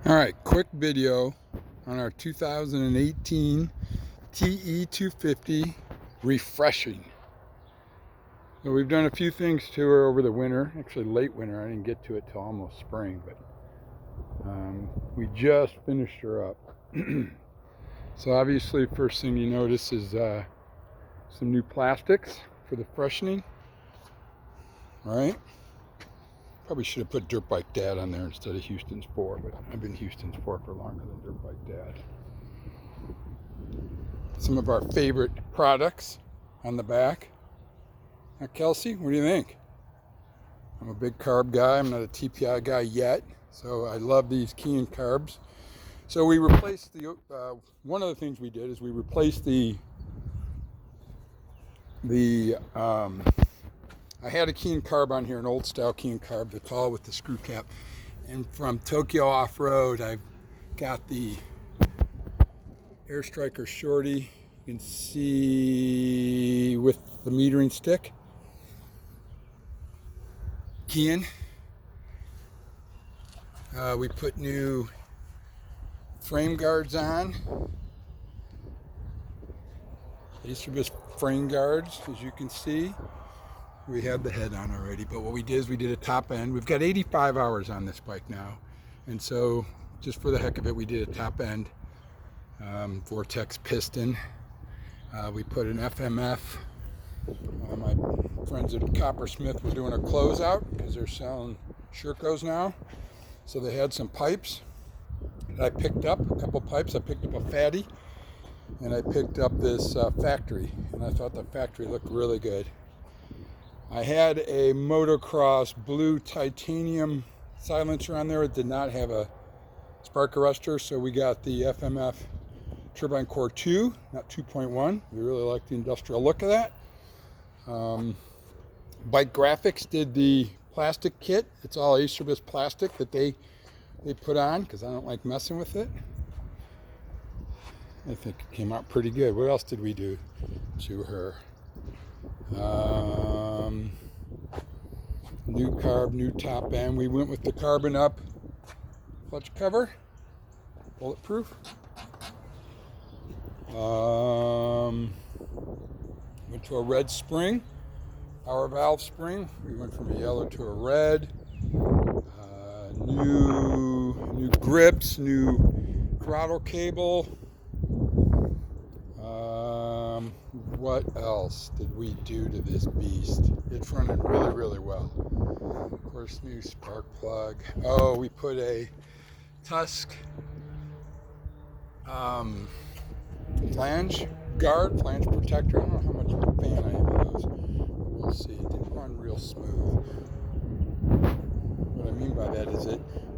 All right, quick video on our 2018 TE 250 refreshing. So we've done a few things to her over the winter, actually late winter. I didn't get to it till almost spring, but we just finished her up. So obviously, first thing you notice is some new plastics for the freshening. All right. Probably should have put Dirt Bike Dad on there instead of Houston's 4, but I've been Houston's 4 for longer than Dirt Bike Dad. Some of our favorite products on the back. Now, Kelsey, what do you think? I'm a big carb guy. I'm not a TPI guy yet, so I love these Key and carbs. So we replaced the, one of the things we did is we replaced I had a Key and carb on here, an old style Key and carb, the tall with the screw cap. And from Tokyo Off-Road, I've got the Air Striker Shorty. You can see with the metering stick. Keying. We put new frame guards on. These are just frame guards, as you can see. We have the head on already, but what we did is we did a top end. We've got 85 hours on this bike now, and so just for the heck of it, we did a top end Vortex piston. We put an FMF. My friends at Coppersmith were doing a closeout because they're selling Shercos now, so they had some pipes that I picked up, a couple pipes. I picked up a fatty, and I picked up this factory, and I thought the factory looked really good. I had a motocross blue titanium silencer on there. It did not have a spark arrestor, so we got the FMF Turbine Core 2, not 2.1. We really like the industrial look of that. Bike Graphics did the plastic kit. It's all Acerbis plastic that they put on because I don't like messing with it. I think it came out pretty good. What else did we do to her? New carb, new top end. We went with the carbon up clutch cover, bulletproof. Went to a red spring, power valve spring. We went from a yellow to a red. New grips, new throttle cable. What else did we do to this beast? It's running really, really well. Of course, new spark plug. Oh, we put a Tusk flange guard, flange protector. I don't know how much of a fan I am of those. We'll see. It didn't run real smooth. What I mean by that is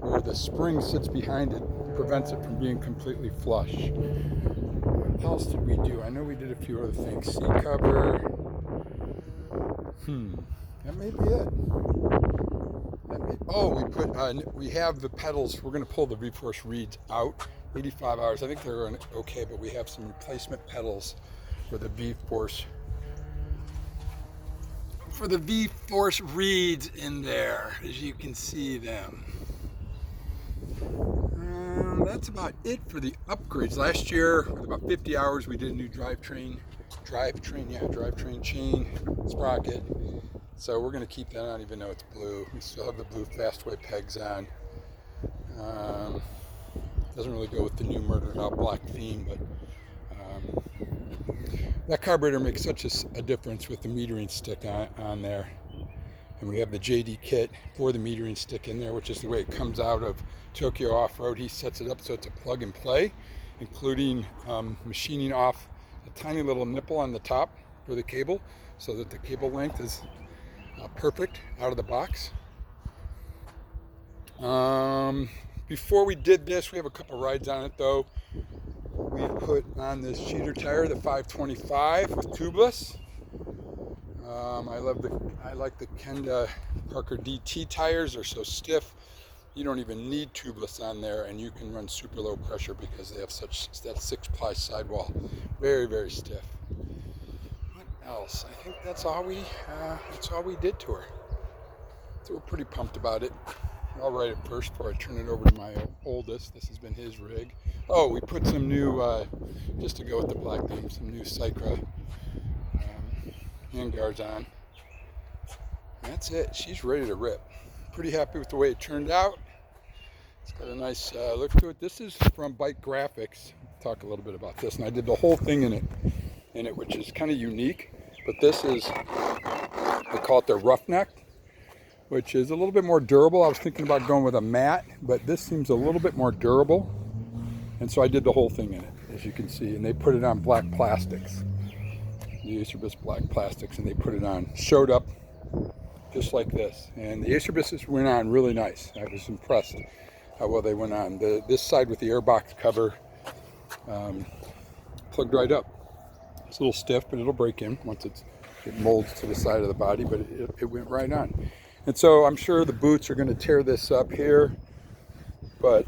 where the spring sits behind it prevents it from being completely flush. What else did we do? I know we did a few other things. Seat cover. That may be it. We have the pedals. We're going to pull the V-Force reeds out. 85 hours. I think they're okay, but we have some replacement pedals for the V-Force. For the V-Force reeds in there, as you can see them. That's about it for the upgrades. Last year, with about 50 hours, we did a new drivetrain chain, sprocket. So we're going to keep that on even though it's blue. We still have the blue Fastway pegs on. Doesn't really go with the new Murdered Out black theme, but that carburetor makes such a difference with the metering stick on there. And we have the JD kit for the metering stick in there, which is the way it comes out of Tokyo Off-Road. He sets it up so it's a plug and play, including machining off a tiny little nipple on the top for the cable so that the cable length is perfect out of the box. Before we did this, we have a couple rides on it though. We put on this cheater tire, the 525 with tubeless. I like the Kenda Parker DT tires. They're so stiff. You don't even need tubeless on there, and you can run super low pressure because they have that 6-ply sidewall. Very, very stiff. What else? I think that's all we did to her. So we're pretty pumped about it. I'll write it first before I turn it over to my oldest. This has been his rig. Oh, we put some new, just to go with the black theme, some new Cycra hand guards on. That's it. She's ready to rip. Pretty happy with the way it turned out. It's got a nice look to it. This is from Bike Graphics. I'll talk a little bit about this, and I did the whole thing in it, which is kind of unique. But this is, they call it the Roughneck, which is a little bit more durable. I was thinking about going with a matte, but this seems a little bit more durable. And so I did the whole thing in it, as you can see. And they put it on black plastics, the Acerbis black plastics, and they put it on. Showed up just like this. And the Acerbises went on really nice. I was impressed how well they went on. This side with the airbox cover plugged right up. It's a little stiff, but it'll break in once it molds to the side of the body, but it went right on. And so I'm sure the boots are going to tear this up here, but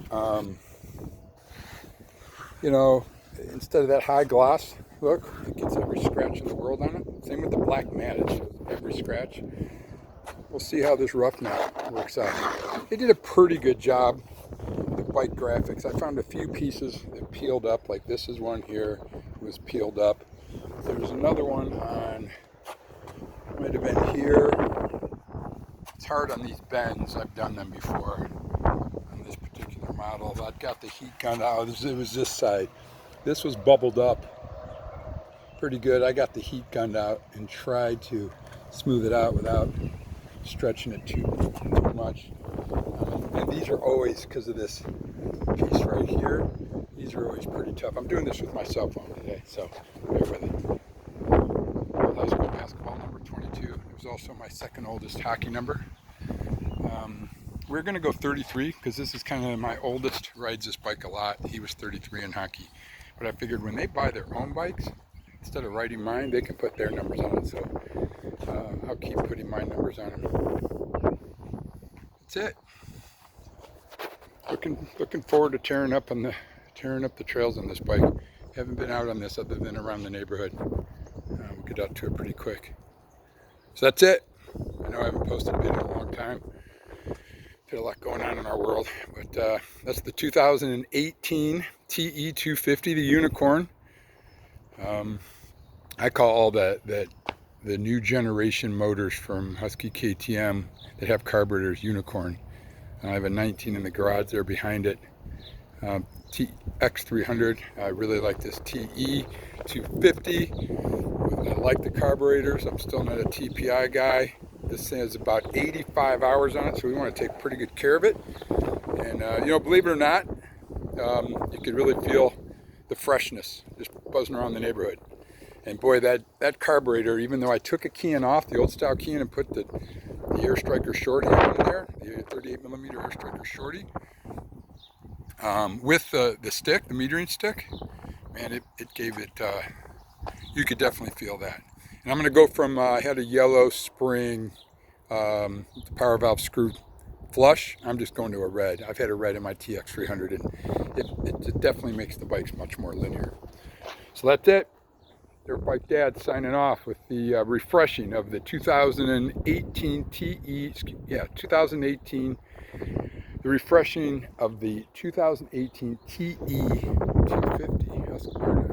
you know, instead of that high gloss look, it gets every scratch in the world on it. Same with the black matte, it shows every scratch. We'll see how this Roughneck works out. They did a pretty good job, the Bike Graphics. I found a few pieces that peeled up, like this is one here, it was peeled up. There's another one on, might have been here. It's hard on these bends, I've done them before on this particular model. I've got the heat gun out, it was this side. This was bubbled up pretty good. I got the heat gun out and tried to smooth it out without stretching it too much. And these are always, because of this piece right here, these are always pretty tough. I'm doing this with my cell phone today, so bear with it. High school basketball number 22. It was also my second oldest hockey number. We're going to go 33 because this is kind of my oldest, rides this bike a lot. He was 33 in hockey. But I figured when they buy their own bikes, instead of writing mine, they can put their numbers on it. So I'll keep putting my numbers on them. That's it. Looking forward to tearing up the trails on this bike. Haven't been out on this other than around the neighborhood. We'll get out to it pretty quick. So that's it. I know I haven't posted a video in a long time. Got a lot going on in our world, but that's the 2018 TE 250, the unicorn. I call all the new generation motors from Husky KTM that have carburetors unicorn. I have a 19 in the garage there behind it. TX300. I really like this TE 250. I like the carburetors. I'm still not a TPI guy. This thing has about 85 hours on it, so we want to take pretty good care of it. And you know, believe it or not, you could really feel the freshness just buzzing around the neighborhood. And boy, that carburetor, even though I took a Kean off, the old style Kean, and put the Air Striker Shorty in there, the 38mm Air Striker Shorty, with the stick, the metering stick, man, it gave it, you could definitely feel that. And I'm going to go from, I had a yellow spring power valve screw flush. I'm just going to a red. I've had a red in my TX300, and it definitely makes the bikes much more linear. So that's it. Dirt Bike Dad signing off with the refreshing of the 2018 TE, 2018, the refreshing of the 2018 TE 250 Husqvarna.